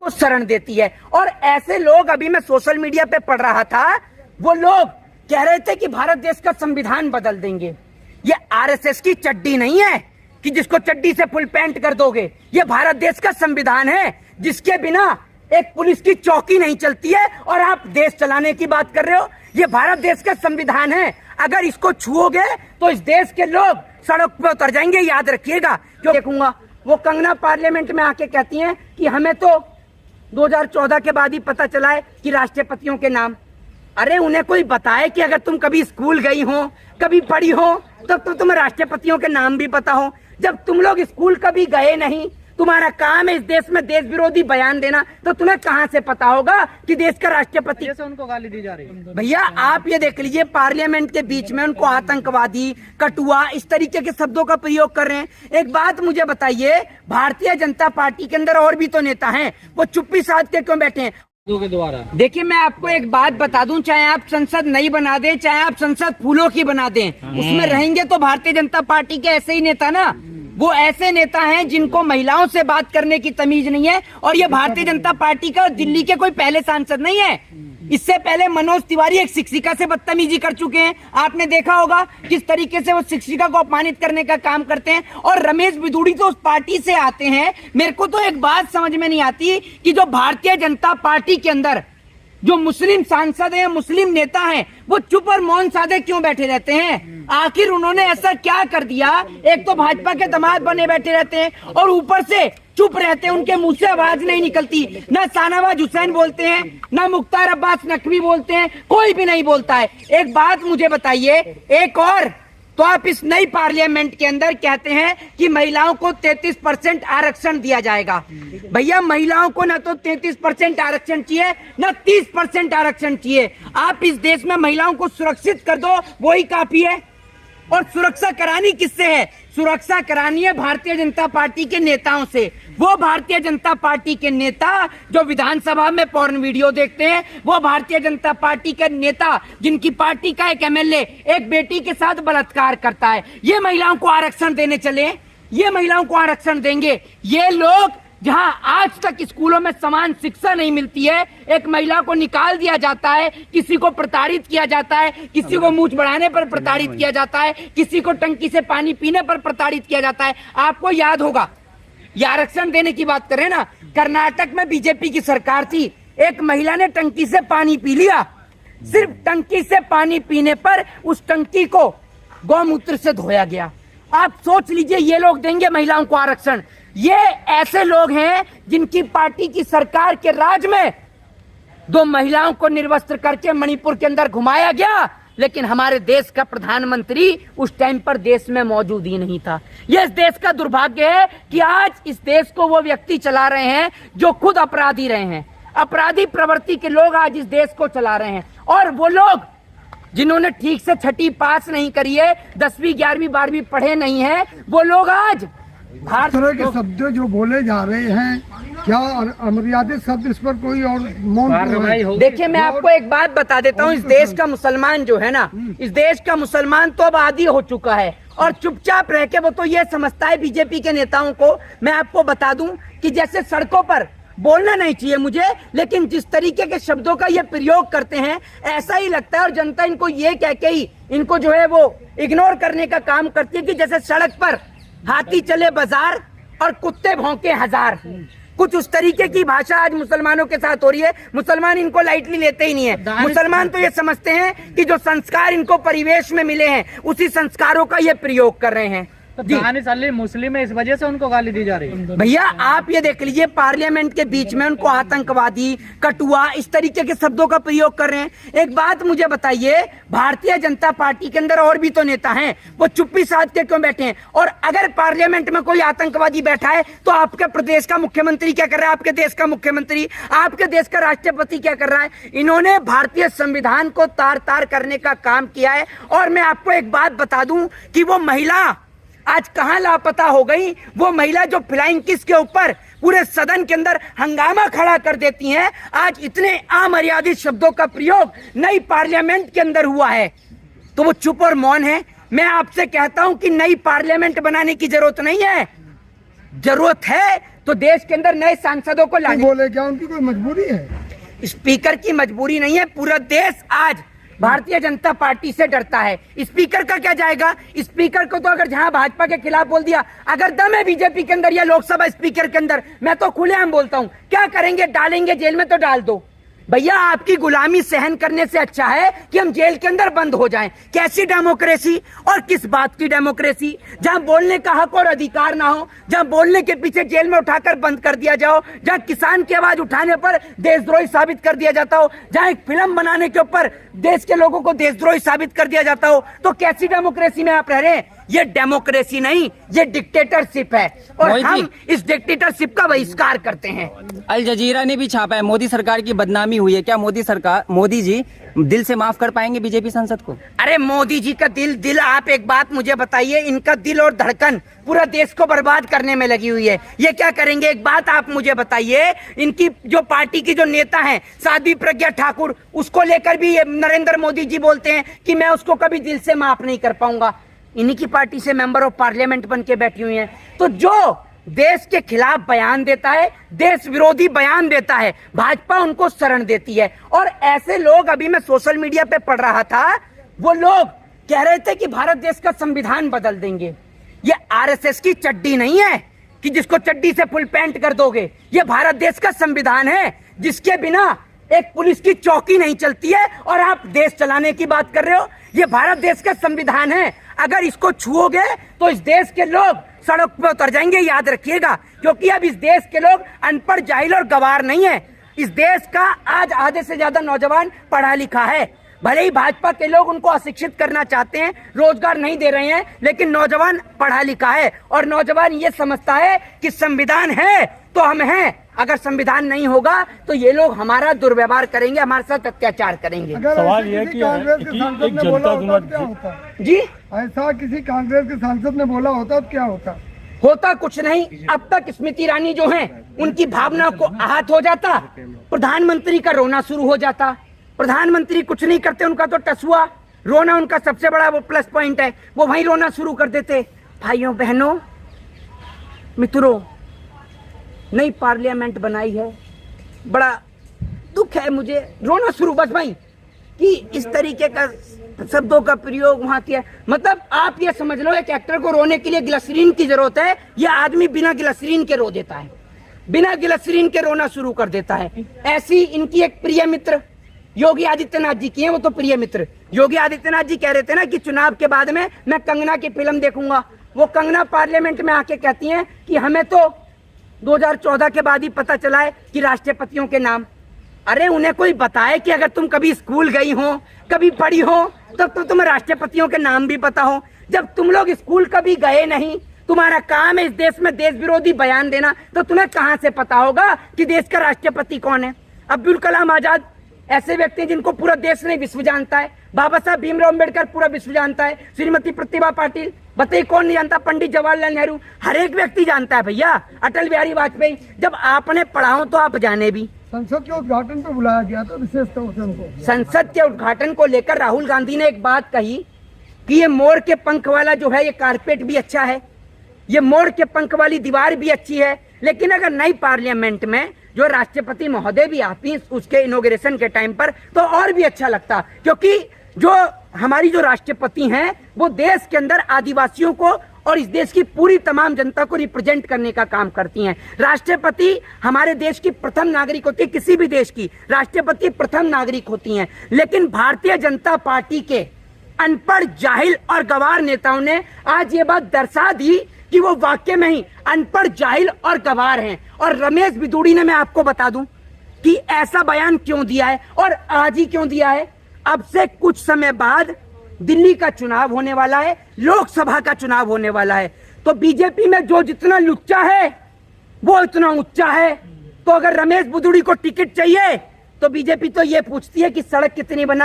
को शरण देती है। और ऐसे लोग, अभी मैं सोशल मीडिया पे पढ़ रहा था, वो लोग कह रहे थे कि भारत देश का संविधान बदल देंगे। ये आरएसएस की चड्डी नहीं है कि जिसको चड्डी से फुल पैंट कर दोगे। ये भारत देश का संविधान है जिसके बिना एक पुलिस की चौकी नहीं चलती है, और आप देश चलाने की बात कर रहे हो। ये भारत देश का संविधान है, अगर इसको छुओगे तो इस देश के लोग सड़क पे उतर जाएंगे, याद रखिएगा। क्यों देखूंगा, वो कंगना पार्लियामेंट में आके कहती हैं कि हमें तो 2014 के बाद ही पता चला है कि राष्ट्रपतियों के नाम। अरे उन्हें कोई बताए कि अगर तुम कभी स्कूल गई हो, कभी पढ़ी हो, तब तो तुम्हें राष्ट्रपतियों के नाम भी पता हो। जब तुम लोग स्कूल कभी गए नहीं, तुम्हारा काम है इस देश में देश विरोधी बयान देना, तो तुम्हें कहां से पता होगा कि देश का राष्ट्रपति। जैसे उनको गाली दी जा रही है। भैया आप ये देख लीजिए, पार्लियामेंट के बीच में उनको आतंकवादी, कटुआ, इस तरीके के शब्दों का प्रयोग कर रहे हैं। एक बात मुझे बताइए, भारतीय जनता पार्टी के अंदर और भी तो नेता हैं, वो चुप्पी साध के क्यों बैठे हैं के द्वारा? देखिए मैं आपको एक बात बता दूं, चाहे आप संसद नहीं बना दें, चाहे आप संसद फूलों की बना दें, उसमें रहेंगे तो भारतीय जनता पार्टी के ऐसे ही नेता ना। वो ऐसे नेता हैं जिनको महिलाओं से बात करने की तमीज नहीं है, और ये भारतीय जनता पार्टी का दिल्ली के कोई पहले सांसद नहीं है। इससे पहले मनोज तिवारी एक शिक्षिका से बदतमीजी कर चुके हैं, आपने देखा होगा किस तरीके से वो शिक्षिका को अपमानित करने का काम करते हैं। और रमेश बिधूड़ी तो उस पार्टी से आते हैं। मेरे को तो एक बात समझ में नहीं आती कि जो भारतीय जनता पार्टी के अंदर जो मुस्लिम सांसद हैं, मुस्लिम नेता हैं, वो चुप और मौन साधे क्यों बैठे रहते हैं? आखिर उन्होंने ऐसा क्या कर दिया? एक तो भाजपा के दामाद बने बैठे रहते हैं और ऊपर से चुप रहते हैं, उनके मुंह से आवाज नहीं निकलती। ना शाहनवाज हुसैन बोलते हैं, ना मुख्तार अब्बास नकवी बोलते हैं, कोई भी नहीं बोलता है। एक बात मुझे बताइए, एक और तो आप इस नई पार्लियामेंट के अंदर कहते हैं कि महिलाओं को 33% आरक्षण दिया जाएगा। भैया महिलाओं को ना तो 33% आरक्षण चाहिए, ना 30% आरक्षण चाहिए। आप इस देश में महिलाओं को सुरक्षित कर दो, वही काफी है। और सुरक्षा करानी किससे है? सुरक्षा करानी है भारतीय जनता पार्टी के नेताओं से। वो भारतीय जनता पार्टी के नेता जो विधानसभा में पॉर्न वीडियो देखते हैं, वो भारतीय जनता पार्टी के नेता जिनकी पार्टी का एक एमएलए एक बेटी के साथ बलात्कार करता है, ये महिलाओं को आरक्षण देने चले, ये महिलाओं को आरक्षण देंगे। ये लोग जहां आज तक स्कूलों में समान शिक्षा नहीं मिलती है, एक महिला को निकाल दिया जाता है, किसी को प्रताड़ित किया जाता है, किसी को मूंछ बढ़ाने पर प्रताड़ित किया जाता है, किसी को टंकी से पानी पीने पर प्रताड़ित किया जाता है। आपको याद होगा, ये आरक्षण देने की बात करें ना, कर्नाटक में बीजेपी की सरकार थी, एक महिला ने टंकी से पानी पी लिया, सिर्फ टंकी से पानी पीने पर उस टंकी को गौमूत्र से धोया गया। आप सोच लीजिए, ये लोग देंगे महिलाओं को आरक्षण? ये ऐसे लोग हैं जिनकी पार्टी की सरकार के राज में 2 महिलाओं को निर्वस्त्र करके मणिपुर के अंदर घुमाया गया, लेकिन हमारे देश का प्रधानमंत्री उस टाइम पर देश में मौजूद ही नहीं था। यह इस देश का दुर्भाग्य है कि आज इस देश को वो व्यक्ति चला रहे हैं जो खुद अपराधी रहे हैं। अपराधी प्रवृत्ति के लोग आज इस देश को चला रहे हैं, और वो लोग जिन्होंने ठीक से 6ठी पास नहीं करी है, 10वीं 11वीं 12वीं पढ़े नहीं है, वो लोग आज हर तरह के शब्द जो बोले जा रहे हैं, क्या अमर्यादित शब्द, इस पर कोई और मौन? देखिए मैं आपको एक बात बता देता हूँ, इस देश का मुसलमान जो है ना, इस देश का मुसलमान तो अब आदी हो चुका है और चुपचाप रह के वो तो ये समझता है बीजेपी के नेताओं को। मैं आपको बता दूं कि जैसे सड़कों पर बोलना नहीं चाहिए मुझे, लेकिन जिस तरीके के शब्दों का ये प्रयोग करते हैं, ऐसा ही लगता है, और जनता इनको ये कह के ही इनको जो है वो इग्नोर करने का काम करती है कि जैसे सड़क पर हाथी चले बाजार और कुत्ते भौंके हजार। कुछ उस तरीके की भाषा आज मुसलमानों के साथ हो रही है। मुसलमान इनको लाइटली लेते ही नहीं है। मुसलमान तो ये समझते हैं कि जो संस्कार इनको परिवेश में मिले हैं, उसी संस्कारों का ये प्रयोग कर रहे हैं। तो दानिश अली मुस्लिम है, इस वजह से उनको गाली दी जा रही है। भैया आप ये देख लीजिए, पार्लियामेंट के बीच में उनको आतंकवादी, कटुआ, इस तरीके के शब्दों का प्रयोग कर रहे हैं। एक बात मुझे बताइए, भारतीय जनता पार्टी के अंदर और भी तो नेता हैं, वो चुप्पी साध के क्यों बैठे हैं? और अगर पार्लियामेंट में कोई आतंकवादी बैठा है तो आपके प्रदेश का मुख्यमंत्री क्या कर रहा है? आपके देश का मुख्यमंत्री, आपके देश का राष्ट्रपति क्या कर रहा है? इन्होंने भारतीय संविधान को तार तार करने का काम किया है। और मैं आपको एक बात बता दूं कि वो महिला आज कहां लापता हो गई, वो महिला जो फ्लाइंग किस के ऊपर पूरे सदन के अंदर हंगामा खड़ा कर देती हैं, आज इतने अमर्यादित शब्दों का प्रयोग नई पार्लियामेंट के अंदर हुआ है, तो वो चुप और मौन है। मैं आपसे कहता हूं कि नई पार्लियामेंट बनाने की जरूरत नहीं है, जरूरत है तो देश के अंदर नए सांसदों को लाने। बोले क्या उनकी कोई मजबूरी है? स्पीकर की मजबूरी नहीं है, पूरा देश आज भारतीय जनता पार्टी से डरता है। स्पीकर का क्या जाएगा? स्पीकर को तो अगर जहां भाजपा के खिलाफ बोल दिया, अगर दम है बीजेपी के अंदर या लोकसभा स्पीकर के अंदर, मैं तो खुलेआम बोलता हूं, क्या करेंगे? डालेंगे जेल में तो डाल दो भैया। आपकी गुलामी सहन करने से अच्छा है कि हम जेल के अंदर बंद हो जाएं। कैसी डेमोक्रेसी और किस बात की डेमोक्रेसी? जहां बोलने का हक और अधिकार ना हो, जहां बोलने के पीछे जेल में उठाकर बंद कर दिया जाओ, जहां किसान की आवाज उठाने पर देशद्रोही साबित कर दिया जाता हो, जहां एक फिल्म बनाने के ऊपर देश के लोगों को देशद्रोही साबित कर दिया जाता हो, तो कैसी डेमोक्रेसी में आप रह रहे हैं? ये डेमोक्रेसी नहीं, ये डिक्टेटरशिप है और हम इस डिक्टेटरशिप का बहिष्कार करते हैं। अल जजीरा ने भी छापा है, मोदी सरकार की बदनामी हुई है। क्या मोदी जी दिल से माफ कर पाएंगे बीजेपी सांसद को? अरे मोदी जी का दिल आप एक बात मुझे बताइए, इनका दिल और धड़कन पूरा देश को बर्बाद करने में लगी हुई है। ये क्या करेंगे? एक बात आप मुझे बताइए, इनकी जो पार्टी की जो नेता हैं साध्वी प्रज्ञा ठाकुर, उसको लेकर भी नरेंद्र मोदी जी बोलते हैं कि मैं उसको कभी दिल से माफ नहीं कर पाऊंगा। इन्हीं की पार्टी से मेंबर ऑफ पार्लियामेंट बन के बैठी हुई हैं। तो जो देश के खिलाफ बयान देता है, देश विरोधी बयान देता है, भाजपा उनको शरण देती है। और ऐसे लोग, अभी मैं सोशल मीडिया पे पढ़ रहा था, वो लोग कह रहे थे कि भारत देश का संविधान बदल देंगे। ये आरएसएस की चड्डी नहीं है कि जिसको चड्डी से फुल पैंट कर दोगे। ये भारत देश का संविधान है जिसके बिना एक पुलिस की चौकी नहीं चलती है और आप देश चलाने की बात कर रहे हो। ये भारत देश का संविधान है, अगर इसको छुओगे तो इस देश के लोग सड़क पर उतर जाएंगे, याद रखिएगा। क्योंकि अब इस देश के लोग अनपढ़, जाहिल और गवार नहीं है। इस देश का आज आधे से ज्यादा नौजवान पढ़ा लिखा है। भले ही भाजपा के लोग उनको अशिक्षित करना चाहते हैं, रोजगार नहीं दे रहे हैं, लेकिन नौजवान पढ़ा लिखा है और नौजवान ये समझता है कि संविधान है तो हम हैं। अगर संविधान नहीं होगा तो ये लोग हमारा दुर्व्यवहार करेंगे, हमारे साथ अत्याचार करेंगे। सवाल ये है कि कांग्रेस के सांसद ने बोला होता तो क्या होता? जी, ऐसा किसी कांग्रेस के सांसद ने बोला होता तो क्या होता? होता कुछ नहीं। अब तक स्मृति ईरानी जो हैं, उनकी भावना को आहत हो जाता, प्रधानमंत्री का रोना शुरू हो जाता। प्रधानमंत्री कुछ नहीं करते, उनका तो टसुआ रोना उनका सबसे बड़ा वो प्लस पॉइंट है, वो वहीं रोना शुरू कर देते। भाइयों बहनों मित्रों, नई पार्लियामेंट बनाई है, बड़ा दुख है मुझे, रोना शुरू बस भाई कि इस तरीके का शब्दों का प्रयोग वहां किया। मतलब आप ये समझ लो, एक एक्टर को रोने के लिए ग्लिसरीन की जरूरत है, ये आदमी बिना ग्लिसरीन के रो देता है, बिना ग्लिसरीन के रोना शुरू कर देता है। ऐसी इनकी एक प्रिय मित्र योगी आदित्यनाथ जी की है, वो तो प्रिय मित्र योगी आदित्यनाथ जी कह रहे थे ना कि चुनाव के बाद में मैं कंगना की फिल्म देखूंगा। वो कंगना पार्लियामेंट में आके कहती हैं कि हमें तो 2014 के बाद ही पता चला है कि राष्ट्रपतियों के नाम। अरे उन्हें कोई बताए कि अगर तुम कभी स्कूल गई हो, कभी पढ़ी हो, तब तो तुम्हें राष्ट्रपतियों के नाम भी पता हो। जब तुम लोग स्कूल कभी गए नहीं, तुम्हारा काम है इस देश में देश विरोधी बयान देना, तो तुम्हें कहां से पता होगा कि देश का राष्ट्रपति कौन है? अब्दुल कलाम आजाद ऐसे व्यक्ति हैं जिनको पूरा देश नहीं विश्व जानता है। बाबा साहब भीमराव अम्बेडकर पूरा विश्व जानता है। श्रीमती प्रतिभा पाटिल, बताइए कौन नहीं जानता? पंडित जवाहरलाल नेहरू, हर एक व्यक्ति जानता है भैया। अटल बिहारी वाजपेयी, जब आपने पढ़ा हो तो आप जाने भी। संसद के उद्घाटन पे बुलाया गया था विशेष तौर से उनको। संसद के उद्घाटन को लेकर राहुल गांधी ने एक बात कही कि ये मोर के पंख वाला जो है ये कारपेट भी अच्छा है, ये मोर के पंख वाली दीवार भी अच्छी है, लेकिन अगर नई पार्लियामेंट में जो राष्ट्रपति महोदय भी आती उसके इनॉग्रेशन के टाइम पर तो और भी अच्छा लगता। क्योंकि जो हमारी जो राष्ट्रपति हैं वो देश के अंदर आदिवासियों को और इस देश की पूरी तमाम जनता को रिप्रेजेंट करने का काम करती हैं। राष्ट्रपति हमारे देश की प्रथम नागरिक होती है, किसी भी देश की राष्ट्रपति प्रथम नागरिक होती हैं। लेकिन भारतीय जनता पार्टी के अनपढ़, जाहिल और गवार नेताओं ने आज ये बात दर्शा दी कि वो वाकई में ही अनपढ़, जाहिल और गवार हैं। और रमेश बिदूड़ी ने, मैं आपको बता दूं कि ऐसा बयान क्यों दिया है और आज ही क्यों दिया है। अब से कुछ समय बाद दिल्ली का चुनाव होने वाला है, लोकसभा का चुनाव होने वाला है, तो बीजेपी में जो जितना लुच्चा है वो इतना उच्चा है। तो अगर रमेश बिदूड़ी को टिकट चाहिए तो बीजेपी तो ये पूछती है कि सड़क कितनी बनाई।